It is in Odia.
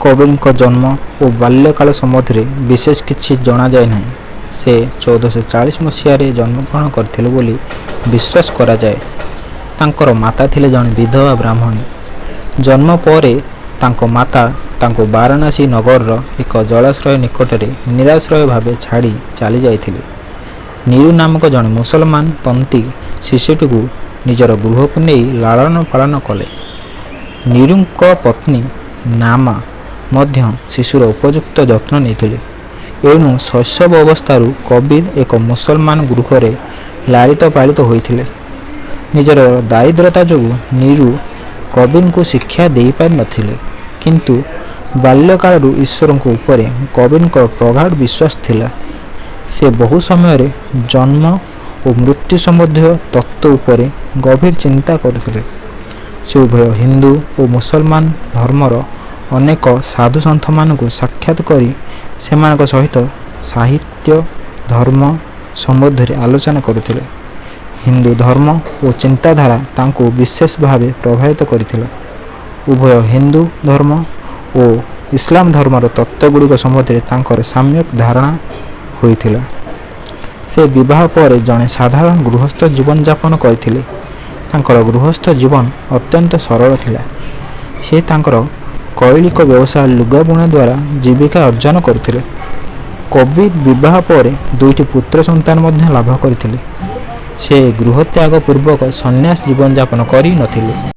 କବିଙ୍କ ଜନ୍ମ ଓ ବାଲ୍ୟକାଳ ସମ୍ବନ୍ଧରେ ବିଶେଷ କିଛି ଜଣାଯାଏ ନାହିଁ। ସେ 1440 ମସିହାରେ ଜନ୍ମଗ୍ରହଣ କରିଥିଲେ ବୋଲି ବିଶ୍ୱାସ କରାଯାଏ। ତାଙ୍କର ମାତା ଥିଲେ ଜଣେ ବିଧବା ବ୍ରାହ୍ମଣୀ। ଜନ୍ମ ପରେ ତାଙ୍କ ମାତା ତାଙ୍କୁ ବାରାଣାସୀ ନଗରର ଏକ ଜଳାଶୟ ନିକଟରେ ନିରାଶ୍ରୟ ଭାବେ ଛାଡ଼ି ଚାଲି ଯାଇଥିଲେ। ନିରୁ ନାମକ ଜଣେ ମୁସଲମାନ ତନ୍ତୀ ଶିଶୁଟିକୁ ନିଜର ଗୃହକୁ ନେଇ ଲାଳନ ପାଳନ କଲେ। ନିରୁଙ୍କ ପତ୍ନୀ ନାମା ମଧ୍ୟ ଶିଶୁର ଉପଯୁକ୍ତ ଯତ୍ନ ନେଇଥିଲେ। ଏଣୁ ଶୈଶବ ଅବସ୍ଥାରୁ କବିର ଏକ ମୁସଲମାନ ଗୃହରେ ଲାଳିତ ପାଳିତ ହୋଇଥିଲେ। ନିଜର ଦାରିଦ୍ରତା ଯୋଗୁଁ ନିରୁ କବିରଙ୍କୁ ଶିକ୍ଷା ଦେଇପାରିନଥିଲେ, କିନ୍ତୁ ବାଲ୍ୟକାଳରୁ ଈଶ୍ୱରଙ୍କ ଉପରେ କବିରଙ୍କର ପ୍ରଗାଢ଼ ବିଶ୍ୱାସ ଥିଲା। ସେ ବହୁ ସମୟରେ ଜନ୍ମ ଓ ମୃତ୍ୟୁ ସମ୍ବନ୍ଧୀୟ ତତ୍ତ୍ୱ ଉପରେ ଗଭୀର ଚିନ୍ତା କରୁଥିଲେ। ସେ ଉଭୟ ହିନ୍ଦୁ ଓ ମୁସଲମାନ ଧର୍ମର ଅନେକ ସାଧୁସନ୍ଥମାନଙ୍କୁ ସାକ୍ଷାତ କରି ସେମାନଙ୍କ ସହିତ ସାହିତ୍ୟ ଧର୍ମ ସମ୍ବନ୍ଧରେ ଆଲୋଚନା କରୁଥିଲେ। ହିନ୍ଦୁ ଧର୍ମ ଓ ଚିନ୍ତାଧାରା ତାଙ୍କୁ ବିଶେଷ ଭାବେ ପ୍ରଭାବିତ କରିଥିଲା। ଉଭୟ ହିନ୍ଦୁ ଧର୍ମ ଓ ଇସଲାମ ଧର୍ମର ତତ୍ତ୍ୱଗୁଡ଼ିକ ସମ୍ବନ୍ଧରେ ତାଙ୍କର ସମ୍ୟକ୍ ଧାରଣା ହୋଇଥିଲା। ସେ ବିବାହ ପରେ ଜଣେ ସାଧାରଣ ଗୃହସ୍ଥ ଜୀବନଯାପନ କରିଥିଲେ। ତାଙ୍କର ଗୃହସ୍ଥ ଜୀବନ ଅତ୍ୟନ୍ତ ସରଳ ଥିଲା। ସେ ତାଙ୍କର କୈଳିକ ବ୍ୟବସାୟ ଲୁଗାବୁଣା ଦ୍ୱାରା ଜୀବିକା ଅର୍ଜନ କରୁଥିଲେ। କବିର ବିବାହ ପରେ ଦୁଇଟି ପୁତ୍ର ସନ୍ତାନ ମଧ୍ୟ ଲାଭ କରିଥିଲେ। ସେ ଗୃହତ୍ୟାଗ ପୂର୍ବକ ସନ୍ନ୍ୟାସ ଜୀବନଯାପନ କରିନଥିଲେ।